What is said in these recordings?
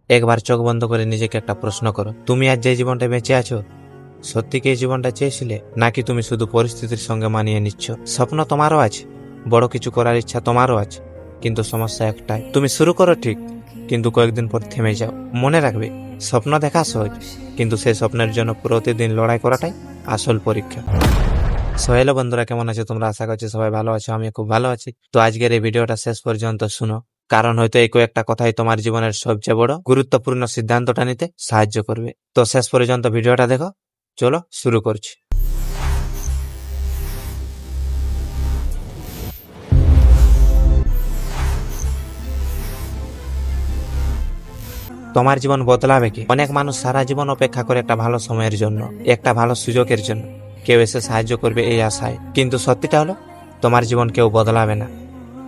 একবার চোখ বন্ধ করে নিজেকে একটা প্রশ্ন করো, তুমি আজ যে জীবনটা বেঁচে আছো সত্যি কি এই জীবনটা চেয়েছিলে, নাকি তুমি শুধু পরিস্থিতির সঙ্গে মানিয়ে নিচ্ছ? স্বপ্ন তোমারও আছে, বড় কিছু করার ইচ্ছা তোমারও আছে, কিন্তু সমস্যা একটাই, তুমি শুরু করো ঠিক, কিন্তু কয়েকদিন পর থেমে যাও। মনে রাখবে, স্বপ্ন দেখা সহজ, কিন্তু সেই স্বপ্নের জন্য প্রতিদিন লড়াই করাটাই আসল পরীক্ষা। হ্যালো বন্ধুরা, কেমন আছো তোমরা? আশা করছি সবাই ভালো আছো, আমি খুব ভালো আছি। তো আজকের এই ভিডিওটা শেষ পর্যন্ত শুনো, কারণ হয়তো এই কয়েকটা কথাই তোমার জীবনের সবচেয়ে বড় গুরুত্বপূর্ণ সিদ্ধান্তটা নিতে সাহায্য করবে। তো শেষ পর্যন্ত ভিডিওটা দেখো, চলো শুরু করছি। তোমার জীবন বদলাবে কি? অনেক মানুষ সারা জীবন অপেক্ষা করে একটা ভালো সময়ের জন্য, একটা ভালো সুযোগের জন্য, কেউ এসে সাহায্য করবে এই আশায়। কিন্তু সত্যিটা হলো, তোমার জীবন কেউ বদলাবে না,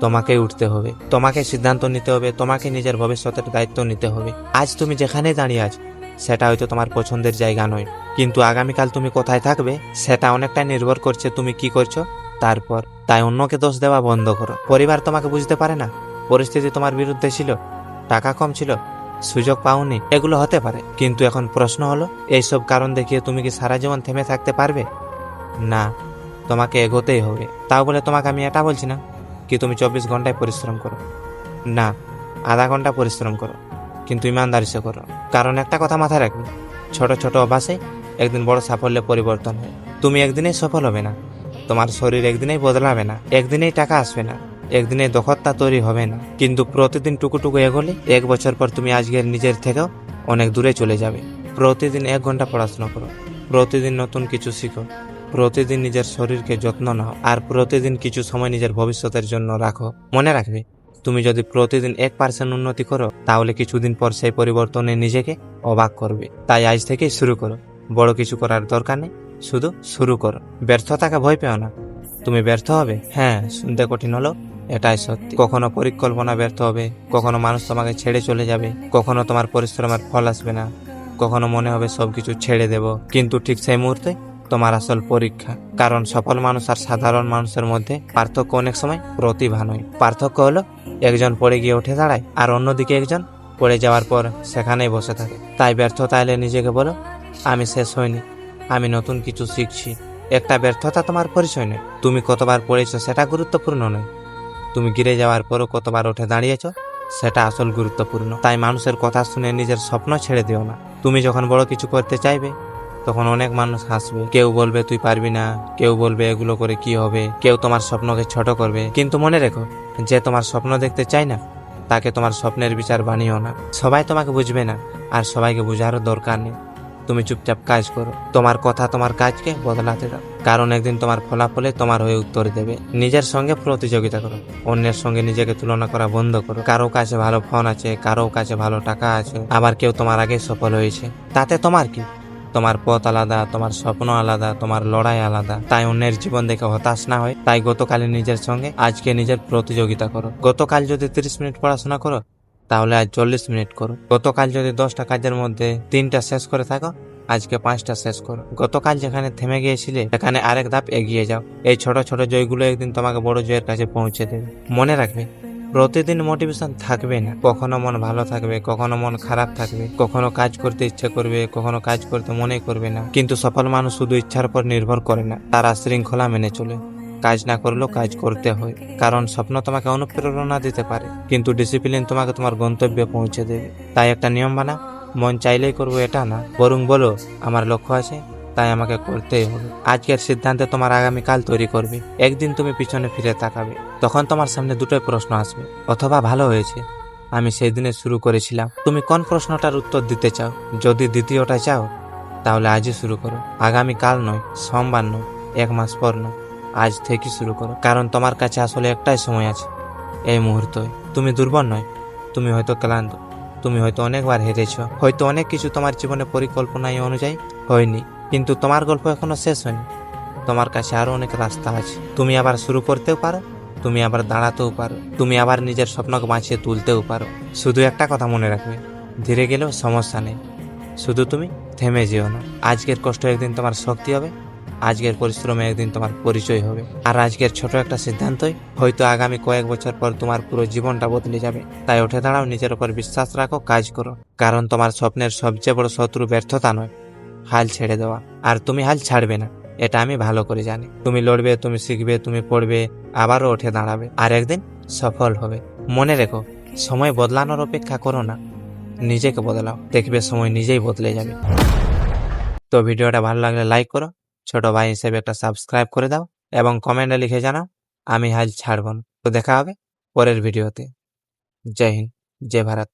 তোমাকেই উঠতে হবে, তোমাকে সিদ্ধান্ত নিতে হবে, তোমাকে নিজের ভবিষ্যতের দায়িত্ব নিতে হবে। আজ তুমি যেখানে দাঁড়িয়ে আছো সেটা হয়তো তোমার পছন্দের জায়গা নয়, কিন্তু আগামীকাল তুমি কোথায় থাকবে সেটা অনেকটা নির্ভর করছে তুমি কি করছো তারপর। তাই অন্যকে দোষ দেওয়া বন্ধ করো। পরিবার তোমাকে বুঝতে পারে না, পরিস্থিতি তোমার বিরুদ্ধে ছিল, টাকা কম ছিল, সুযোগ পাওনি, এগুলো হতে পারে, কিন্তু এখন প্রশ্ন হলো, এইসব কারণ দেখিয়ে তুমি কি সারা জীবন থেমে থাকতে পারবে? না, তোমাকে এগোতেই হবে। তাও বলে তোমাকে আমি এটা বলছি না কি তুমি 24 ঘন্টায় পরিশ্রম করো, না, আধা ঘন্টা পরিশ্রম করো, কিন্তু ইমানদারি সে করো। কারণ একটা কথা মাথায় রাখবে, ছোট ছোট অভ্যাসে একদিন বড় সাফল্যে পরিবর্তন হয়। তুমি একদিনেই সফল হবে না, তোমার শরীর একদিনেই বদলাবে না, একদিনেই টাকা আসবে না, একদিনে দক্ষতা তৈরি হবে না, কিন্তু প্রতিদিন টুকুটুকু এগোলে 1 বছর পর তুমি আজকের নিজের থেকেও অনেক দূরে চলে যাবে। প্রতিদিন 1 ঘন্টা পড়াশোনা করো, প্রতিদিন নতুন কিছু শিখো, প্রতিদিন নিজের শরীরকে যত্ন নাও, আর প্রতিদিন কিছু সময় নিজের ভবিষ্যতের জন্য রাখো। মনে রাখবে, তুমি যদি প্রতিদিন 1% উন্নতি করো তাহলে কিছুদিন পর সেই পরিবর্তনে নিজেকে অবাক করবে। তাই আজ থেকেই শুরু করো, বড় কিছু করার দরকার নেই, শুধু শুরু করো। ব্যর্থতাকে ভয় পেও না, তুমি ব্যর্থ হবে, হ্যাঁ, শুনতে কঠিন হলো এটাই সত্যি। কখনো পরিকল্পনা ব্যর্থ হবে, কখনো মানুষ তোমাকে ছেড়ে চলে যাবে, কখনো তোমার পরিশ্রমের ফল আসবে না, কখনো মনে হবে সবকিছু ছেড়ে দেব, কিন্তু ঠিক সেই মুহূর্তে তোমার আসল পরীক্ষা। কারণ সফল মানুষ আর সাধারণ মানুষের মধ্যে পার্থক্য অনেক সময় প্রতিভা নয়, পার্থক্য হলো একজন পড়ে গিয়ে উঠে দাঁড়ায় আর অন্যদিকে একজন পড়ে যাওয়ার পর সেখানেই বসে থাকে। তাই ব্যর্থতা এলে নিজেকে বলো, আমি শেষ হইনি, আমি নতুন কিছু শিখছি। একটা ব্যর্থতা তোমার পরিচয় নয়, তুমি কতবার পড়েছো সেটা গুরুত্বপূর্ণ নয়, তুমি গিরে যাওয়ার পরও কতবার উঠে দাঁড়িয়েছো সেটা আসল গুরুত্বপূর্ণ। তাই মানুষের কথা শুনে নিজের স্বপ্ন ছেড়ে দিও না। তুমি যখন বড় কিছু করতে চাইবে তখন অনেক মানুষ হাসবে, কেউ বলবে তুই পারবি না, কেউ বলবে এগুলো করে কি হবে, কেউ তোমার স্বপ্নকে ছোট করবে। কিন্তু মনে রেখো, যে তোমার স্বপ্ন দেখতে চায় না তাকে তোমার স্বপ্নের বিচার বানিও না। সবাই তোমাকে বুঝবে না, আর সবাইকে বোঝারও দরকার নেই। তুমি চুপচাপ কাজ করো, তোমার কথা তোমার কাজকে বদলাতে দাও, কারণ একদিন তোমার ফলাফলে তোমার হয়ে উত্তর দেবে। নিজের সঙ্গে প্রতিযোগিতা করো, অন্যের সঙ্গে নিজেকে তুলনা করা বন্ধ করো। কারো কাছে ভালো ফোন আছে, কারো কাছে ভালো টাকা আছে, আবার কেউ তোমার আগে সফল হয়েছে, তাতে তোমার কি? তোমার পথ আলাদা, তোমার স্বপ্ন আলাদা, তোমার লড়াই আলাদা। তাই অন্যের জীবন দেখে হতাশ না হয়, তাই গতকালে নিজের সঙ্গে আজকে নিজের প্রতিযোগিতা করো। গতকাল যদি 30 মিনিট পড়াশোনা করো তাহলে আজ 40 মিনিট করো। গতকাল যদি 10টা কাজের মধ্যে 3টা শেষ করে থাকো, আজকে 5টা শেষ করো। গতকাল যেখানে থেমে গিয়েছিলে সেখানে আরেক ধাপ এগিয়ে যাও। এই ছোট ছোট জয়গুলো একদিন তোমাকে বড় জয়ের কাছে পৌঁছে দেবে। মনে রাখবে, প্রতিদিন মোটিভেশন থাকবে না, কখনো মন ভালো থাকবে, কখনো মন খারাপ থাকবে, কখনো কাজ করতে ইচ্ছে করবে, কখনো কাজ করতে মনে করবে না। কিন্তু সফল মানুষ শুধু ইচ্ছার উপর নির্ভর করে না, তারা শৃঙ্খলা মেনে চলে। কাজ না করলেও কাজ করতে হয়, কারণ স্বপ্ন তোমাকে অনুপ্রেরণা দিতে পারে, কিন্তু ডিসিপ্লিন তোমাকে তোমার গন্তব্যে পৌঁছে দেবে। তাই একটা নিয়ম বানাও, মন চাইলেই করবো এটা না, বরং বলো আমার লক্ষ্য আছে তাই আমাকে করতেই হবে। আজকের সিদ্ধান্তে তোমার আগামীকাল তৈরি করবে। একদিন তুমি পিছনে ফিরে তাকাবে, তখন তোমার সামনে দুটোই প্রশ্ন আসবে, অথবা ভালো হয়েছে আমি সেই দিনে শুরু করেছিলাম। তুমি কোন প্রশ্নটার উত্তর দিতে চাও? যদি দ্বিতীয়টা চাও তাহলে আজই শুরু করো, আগামীকাল নয়, সোমবার নয়, 1 মাস পর নয়, আজ থেকে শুরু করো। কারণ তোমার কাছে আসলে একটাই সময় আছে, এই মুহূর্তে। তুমি দুর্বল নয়, তুমি হয়তো ক্লান্ত, তুমি হয়তো অনেকবার হেরেছ, হয়তো অনেক কিছু তোমার জীবনে পরিকল্পনায় অনুযায়ী হয়নি, কিন্তু তোমার গল্প এখনো শেষ হয়নি। তোমার কাছে আরো অনেক রাস্তা আছে। তুমি আবার শুরু করতেও পারো, তুমি আবার দাঁড়াতেও পারো, তুমি আবার নিজের স্বপ্নকে বাঁচিয়ে তুলতেও পারো। শুধু একটা কথা মনে রাখবে, ধীরে গেলেও সমস্যা নেই, শুধু তুমি থেমে যেও না। আজকের কষ্ট একদিন তোমার শক্তি হবে, আজকের পরিশ্রমে একদিন তোমার পরিচয় হবে। আর আজকের ছোট একটা সিদ্ধান্তই হয়তো আগামী কয়েক বছর পর তোমার পুরো জীবনটা বদলে যাবে। তাই উঠে দাঁড়াও, নিজের উপর বিশ্বাস রাখো, কাজ করো, কারণ তোমার স্বপ্নের সবচেয়ে বড় শত্রু ব্যর্থতা নয়, হাল ছেড়ে দেওয়া। আর তুমি হাল ছাড়বে না, এটা আমি ভালো করে জানি। তুমি লড়বে, তুমি শিখবে, তুমি পড়বে, আবারও উঠে দাঁড়াবে, আর একদিন সফল হবে। মনে রেখো, সময় বদলানোর অপেক্ষা করো না, নিজেকে বদলাও, দেখবে সময় নিজেই বদলে যাবে। তো ভিডিওটা ভালো লাগলে লাইক করো, ছোট ভাই হিসেবে একটা সাবস্ক্রাইব করে দাও এবং কমেন্টে লিখে জানাও আমি হাল ছাড়ব না। তো দেখা হবে পরের ভিডিওতে। জয় হিন্দ, জয় ভারত।